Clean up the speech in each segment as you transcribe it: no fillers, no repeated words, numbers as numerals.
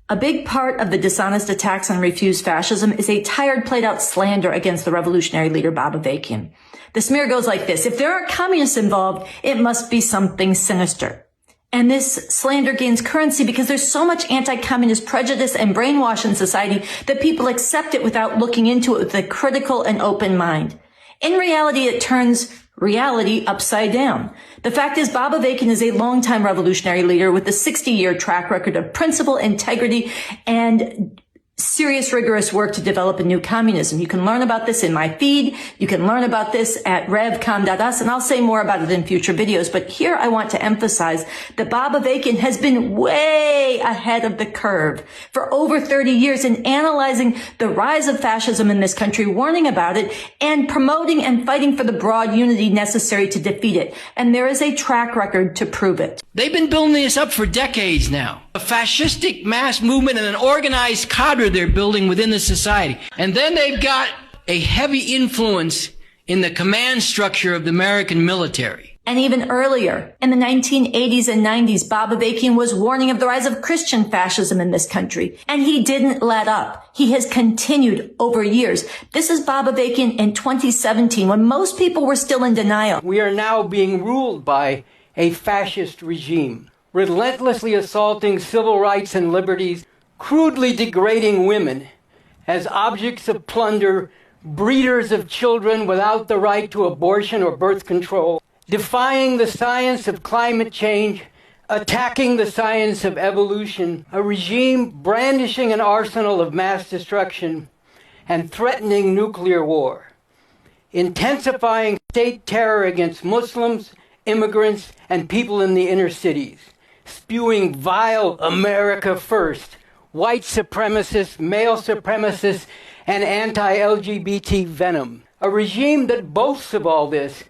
A big part of the dishonest attacks on refused fascism is a tired, played-out slander against the revolutionary leader Bob Avakian. The smear goes like this: if there are communists involved, it must be something sinister. And this slander gains currency because there's so much anti-communist prejudice and brainwash in society that people accept it without looking into it with a critical and open mind. In reality, it turns reality upside down. The fact is, Bob Avakian is a longtime revolutionary leader with a 60-year track record of principle, integrity, and serious, rigorous work to develop a new communism. You can learn about this in my feed. You can learn about this at revcom.us, and I'll say more about it in future videos. But here I want to emphasize that Bob Avakian has been way ahead of the curve for over 30 years in analyzing the rise of fascism in this country, warning about it, and promoting and fighting for the broad unity necessary to defeat it. And there is a track record to prove it. They've been building this up for decades now. A fascistic mass movement and an organized cadre they're building within the society. And then they've got a heavy influence in the command structure of the American military. And even earlier, in the 1980s and 90s, Bob Avakian was warning of the rise of Christian fascism in this country. And he didn't let up. He has continued over years. This is Bob Avakian in 2017, when most people were still in denial. We are now being ruled by a fascist regime, relentlessly assaulting civil rights and liberties, crudely degrading women as objects of plunder, breeders of children without the right to abortion or birth control, defying the science of climate change, attacking the science of evolution, a regime brandishing an arsenal of mass destruction and threatening nuclear war, intensifying state terror against Muslims, immigrants, and people in the inner cities, spewing vile America first, white supremacists, male supremacists, and anti-LGBT venom. A regime that boasts of all this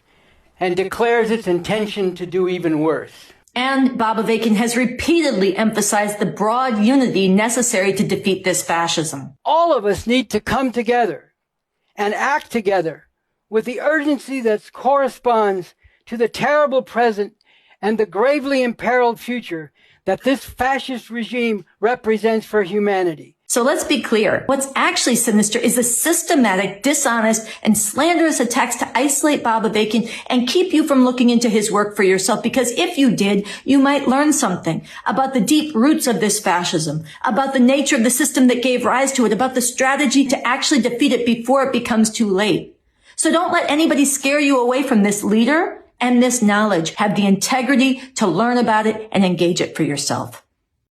and declares its intention to do even worse. And Bob Avakian has repeatedly emphasized the broad unity necessary to defeat this fascism. All of us need to come together and act together with the urgency that corresponds to the terrible present and the gravely imperiled future that this fascist regime represents for humanity. So let's be clear. What's actually sinister is the systematic, dishonest, and slanderous attacks to isolate Bob Avakian and keep you from looking into his work for yourself. Because if you did, you might learn something about the deep roots of this fascism, about the nature of the system that gave rise to it, about the strategy to actually defeat it before it becomes too late. So don't let anybody scare you away from this leader and this knowledge. Have the integrity to learn about it and engage it for yourself.